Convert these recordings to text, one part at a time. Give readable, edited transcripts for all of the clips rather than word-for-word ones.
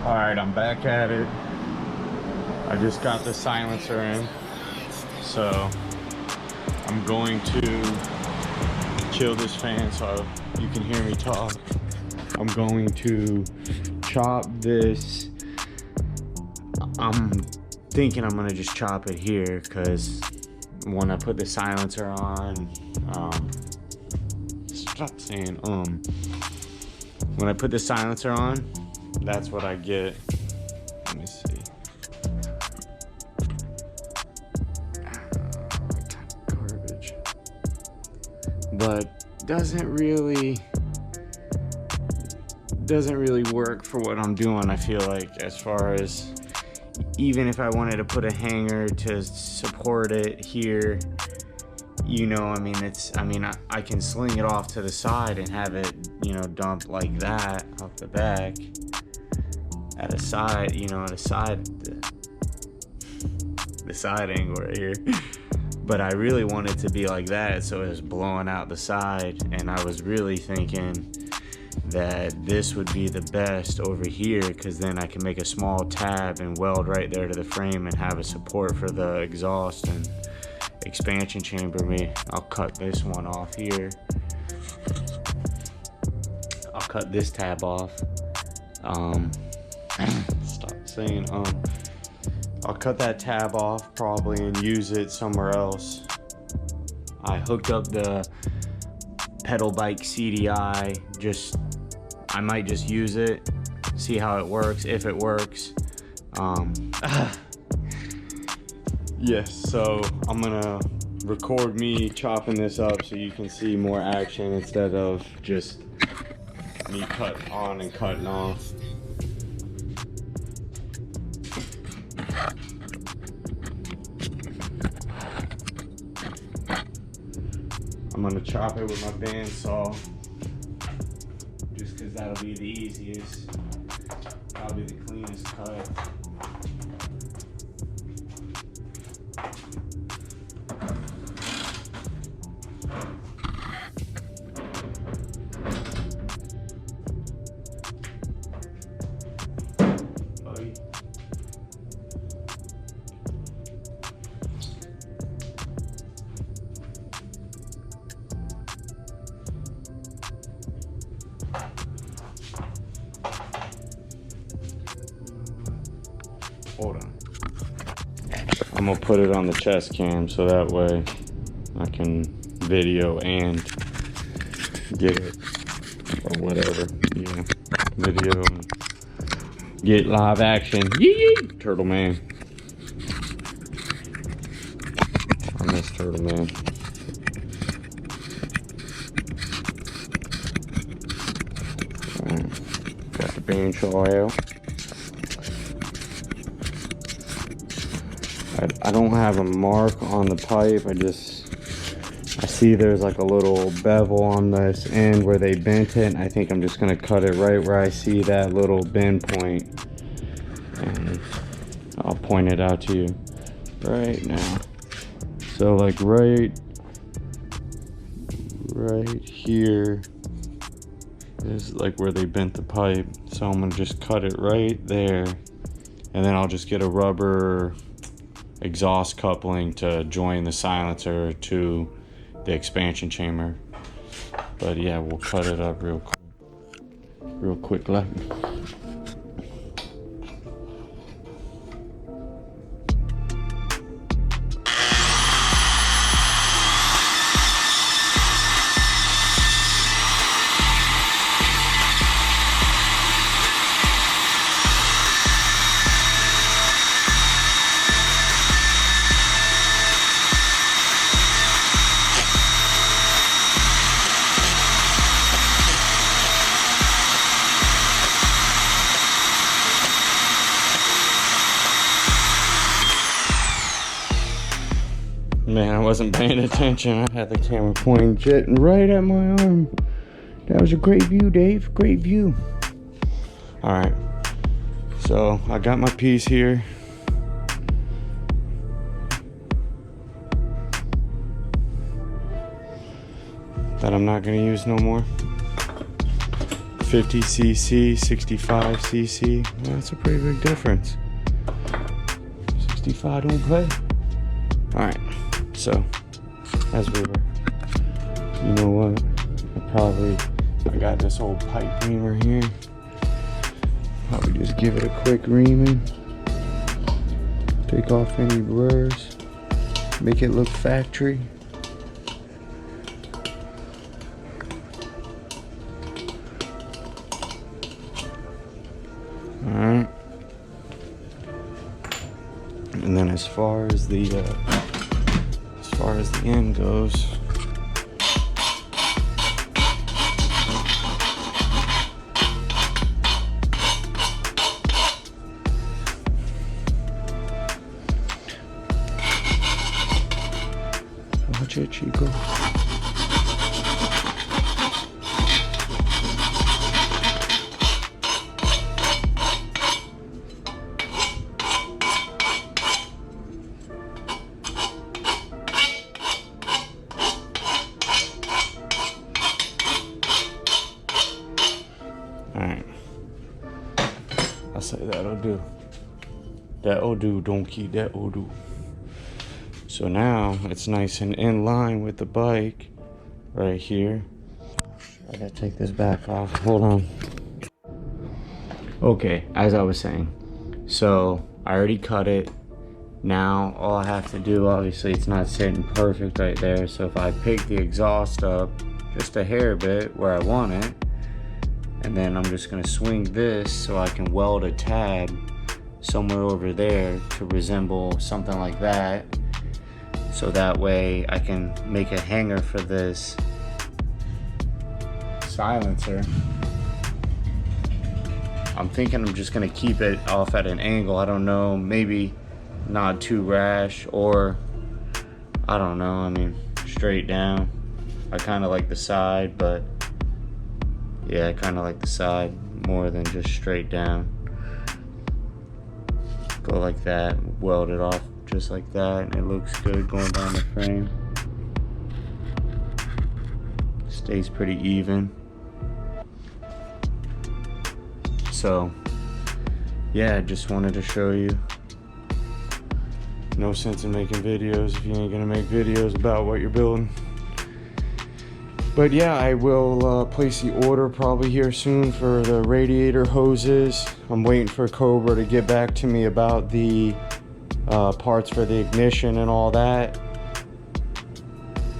All right, I'm back at it. I just got the silencer in, so I'm going to chill this fan so you can hear me talk. I'm going to chop this. I'm thinking I'm gonna just chop it here because when I put the silencer on, stop saying when I put the silencer on, that's what I get. Let me see. Garbage. But doesn't really work for what I'm doing. I feel like, as far as, even if I wanted to put a hanger to support it here, you know, I mean, I can sling it off to the side and have it, you know, dump like that off the back at a side, you know, at a side, the side angle right here. But I really want it to be like that, so it was blowing out the side, and I was really thinking that this would be the best over here, because then I can make a small tab and weld right there to the frame and have a support for the exhaust and expansion chamber. I'll cut this one off here. I'll cut this tab off. Stop saying I'll cut that tab off probably and use it somewhere else. I hooked up the pedal bike CDI. I might just use it, see how it works, if it works. Yes, so I'm gonna record me chopping this up so you can see more action instead of just me cutting on and cutting off. I'm gonna chop it with my bandsaw, just because that'll be the easiest, probably the cleanest cut. Hold on. I'm gonna put it on the chest cam so that way I can video and get it, or whatever. Yeah, video and get live action. Yee! Turtle Man. I miss Turtle Man. Got the bandsaw out. I don't have a mark on the pipe. I see there's like a little bevel on this end where they bent it. I think I'm just gonna cut it right where I see that little bend point, and I'll point it out to you right now. So like right here is like where they bent the pipe. So I'm gonna just cut it right there, and then I'll just get a rubber exhaust coupling to join the silencer to the expansion chamber. But yeah, we'll cut it up real quick. Man, I wasn't paying attention. I had the camera pointing right at my arm. That was a great view, Dave. Great view. Alright. So, I got my piece here. That I'm not going to use no more. 50cc, 65cc. Well, that's a pretty big difference. 65 don't play. Alright, so as we were, you know what? I got this old pipe reamer here. Probably just give it a quick reaming. Take off any burrs. Make it look factory. Alright. And then as far as the end goes, watch it, Chico. Alright. I'll say that'll do. That'll do, donkey, that'll do. So now it's nice and in line with the bike right here. I gotta take this back off. Hold on. Okay, as I was saying, so I already cut it. Now all I have to do, obviously it's not sitting perfect right there, so if I pick the exhaust up just a hair bit where I want it, and then I'm just gonna swing this so I can weld a tab somewhere over there to resemble something like that, so that way I can make a hanger for this silencer. I'm thinking I'm just gonna keep it off at an angle. I don't know, maybe not too rash, or I don't know, I mean straight down. I kind of like the side, but yeah, I kind of like the side more than just straight down. Go like that, weld it off just like that, and it looks good going down the frame. Stays pretty even. So yeah, I just wanted to show you. No sense in making videos if you ain't gonna make videos about what you're building. But yeah, I will place the order probably here soon for the radiator hoses. I'm waiting for Cobra to get back to me about the parts for the ignition and all that.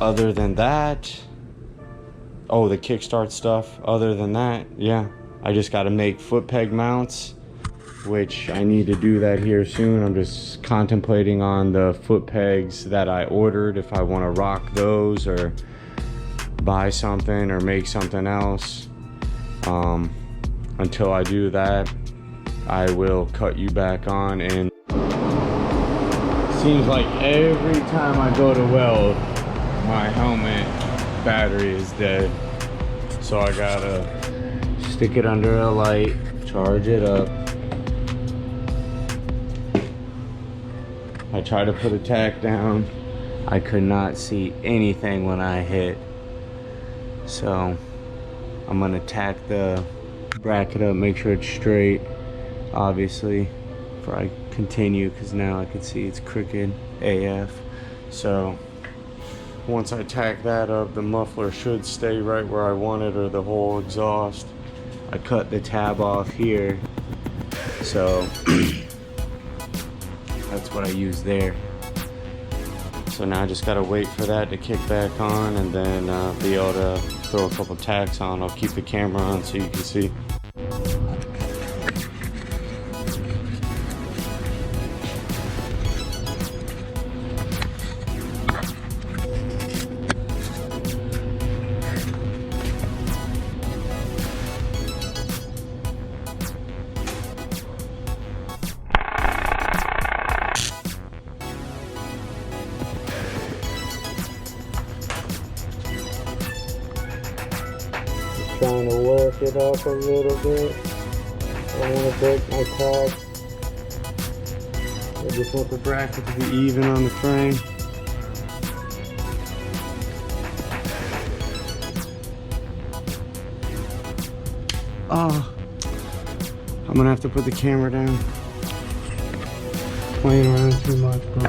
Other than that, oh, the kickstart stuff. Other than that, yeah, I just got to make foot peg mounts, which I need to do that here soon. I'm just contemplating on the foot pegs that I ordered, if I want to rock those or buy something or make something else. Until I do that, I will cut you back on. And seems like every time I go to weld, my helmet battery is dead, so I gotta stick it under a light, charge it up. I tried to put a tack down. I could not see anything when I hit. So I'm gonna tack the bracket up, make sure it's straight, obviously, before I continue, because now I can see it's crooked AF. So once I tack that up, the muffler should stay right where I want it, or the whole exhaust. I cut the tab off here, so that's what I use there. So now I just gotta wait for that to kick back on, and then be able to throw a couple tacks on. I'll keep the camera on so you can see. Trying to work it up a little bit. I don't want to break my tab. I just want the bracket to be even on the frame. Oh, I'm gonna have to put the camera down. Playing around too much, bro.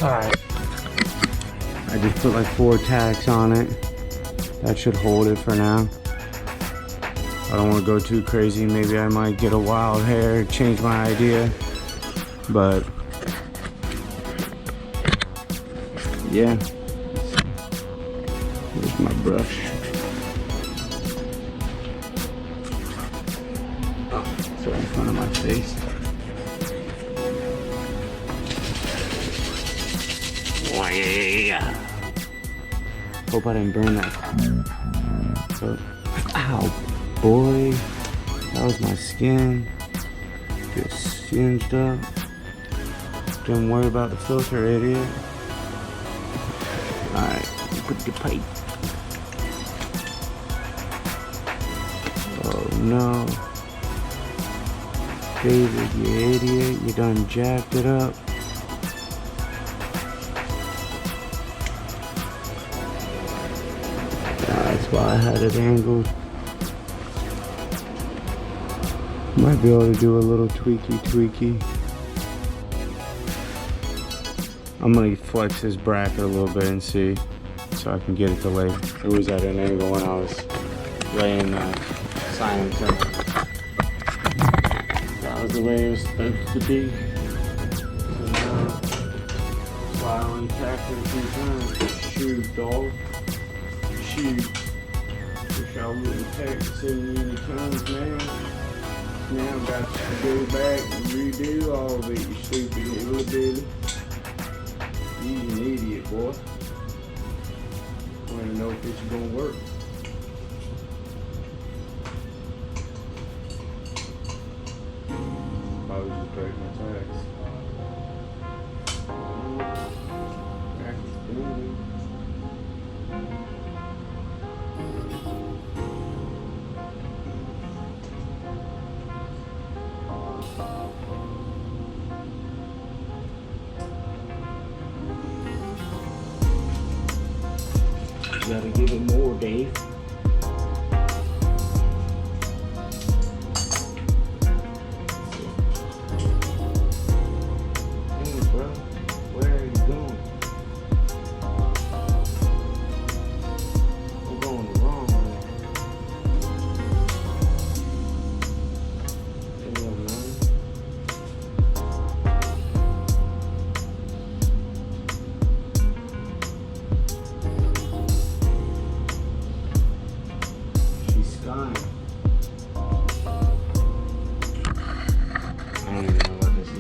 Alright. I just put like 4 tacks on it. That should hold it for now. I don't want to go too crazy. Maybe I might get a wild hair, change my idea. But yeah. Here's my brush. Oh, it's right in front of my face. Hope I didn't burn that. So, ow, boy. That was my skin. Just singed up. Don't worry about the filter, idiot. Alright, put the pipe. Oh no. David, you idiot. You done jacked it up. That's why I had it angled. Might be able to do a little tweaky. I'm gonna flex this bracket a little bit and see, so I can get it to lay. It was at an angle when I was laying the silencer. That was the way it was supposed to be. So now, that's why I only tapped it a few times. Shoot, dog. Shoot. Wish I wouldn't tack so many times now. Now I've got to go back and redo all of it, you stupid little bitty. You an idiot, boy. I want to know if it's gonna work. I was just breaking my tacks. Back is booming. You gotta give it more, Dave. Hey, bro, where are you going? I'm going the wrong way. Damn, man. I don't even know what this is.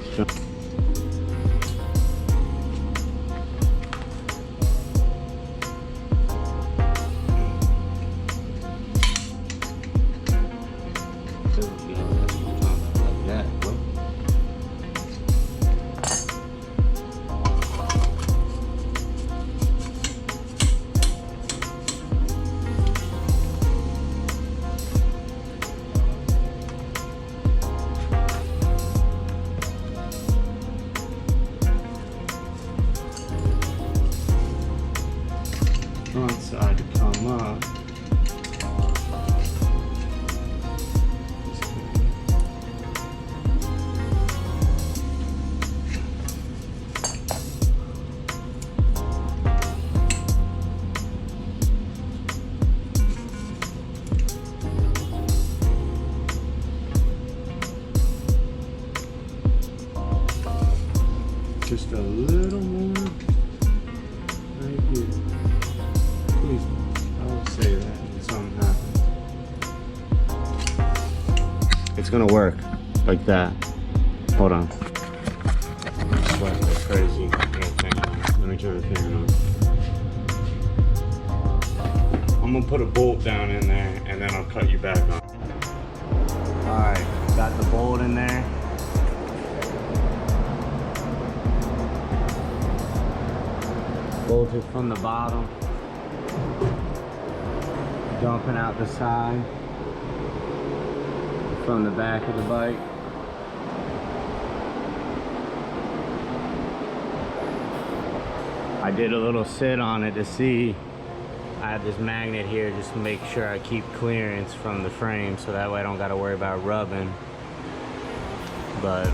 Front side to come up. Just a little more right here. Please, I will say that when something happens. It's gonna work like that. Hold on. I'm sweating like crazy. Let me turn the fan on. I'm gonna put a bolt down in there and then I'll cut you back on. All right, got the bolt in there. Bolted from the bottom, dumping out the side from the back of the bike. I did a little sit on it to see. I have this magnet here just to make sure I keep clearance from the frame, so that way I don't got to worry about rubbing. But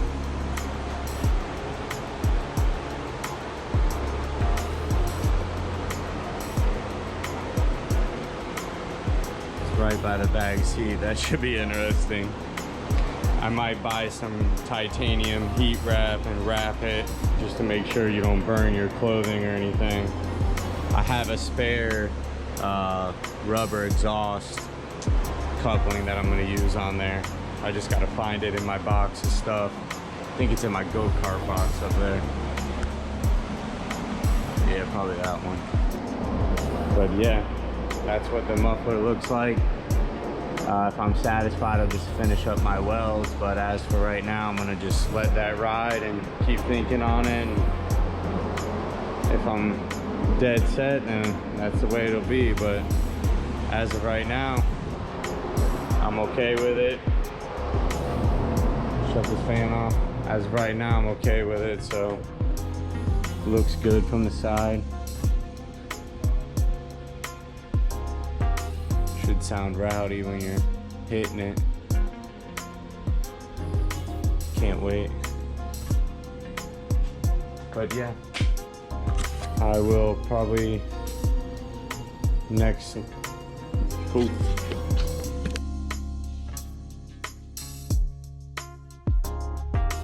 it's right by the back seat. That should be interesting. I might buy some titanium heat wrap and wrap it just to make sure you don't burn your clothing or anything. I have a spare rubber exhaust coupling that I'm going to use on there. I just got to find it in my box of stuff. I think it's in my go-kart box up there. Yeah, probably that one. But yeah, that's what the muffler looks like. If I'm satisfied, I'll just finish up my welds, but as for right now, I'm gonna just let that ride and keep thinking on it. And if I'm dead set, then that's the way it'll be. But as of right now, I'm okay with it. Shut this fan off. As of right now, I'm okay with it, so looks good from the side. Should sound rowdy when you're hitting it. Can't wait. But yeah, I will probably next. Ooh.